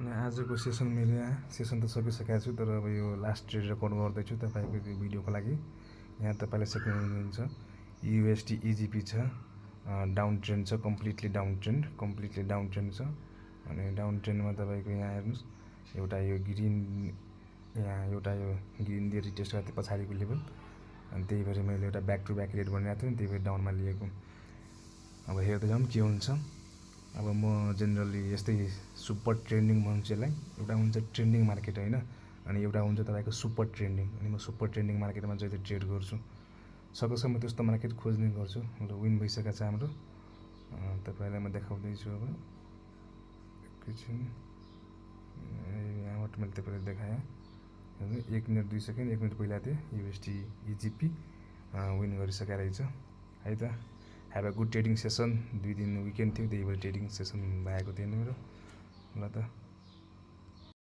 अनि आजको सेसन मैले सेसन त सकिसकेको छु, तर अब यो लास्ट ट्रेड रेकर्ड गर्दैछु तपाईँको त्यो भिडियोको लागि। यहाँ तपाईँले सक्नुहुन्छ युएसटी इजिपी छ, डाउन ट्रेन्ड छ, कम्प्लिटली डाउन ट्रेन्ड छ। अनि डाउन ट्रेन्डमा तपाईँको यहाँ हेर्नुहोस् एउटा यो ग्रिन, यहाँ एउटा यो ग्रिन दिएर रिटेस्ट गरेको थियो पछाडिको लेभल, अनि त्यही भएर मैले एउटा ब्याक टु ब्याक रेट बनाएको थिएँ, त्यही भएर डाउनमा लिएको। अब हेर्दै जाउँ के हुन्छ। अब म जेनरली यस्तै सुपर ट्रेन्डिङ भन्छु यसलाई। एउटा हुन्छ ट्रेन्डिङ मार्केट होइन, अनि एउटा हुन्छ तपाईँको सुपर ट्रेन्डिङ। अनि म सुपर ट्रेन्डिङ मार्केटमा जहिले ट्रेड गर्छु, सकेसम्म त्यस्तो मार्केट खोज्ने गर्छु। र विन भइसकेको छ हाम्रो, तपाईँलाई म देखाउँदैछु। अब एकैछिन, यहाँबाट मैले तपाईँलाई देखाएँ 1 मिनट 2 सेकेन्ड, 1 मिनट पहिला थियो युएसटी इजिपी विन गरिसकेको रहेछ है त। Have a good trading session. 2 दिन विकेन्ड थियो, त्यही भएर ट्रेडिङ सेसन भएको थिएन मेरो। ल त।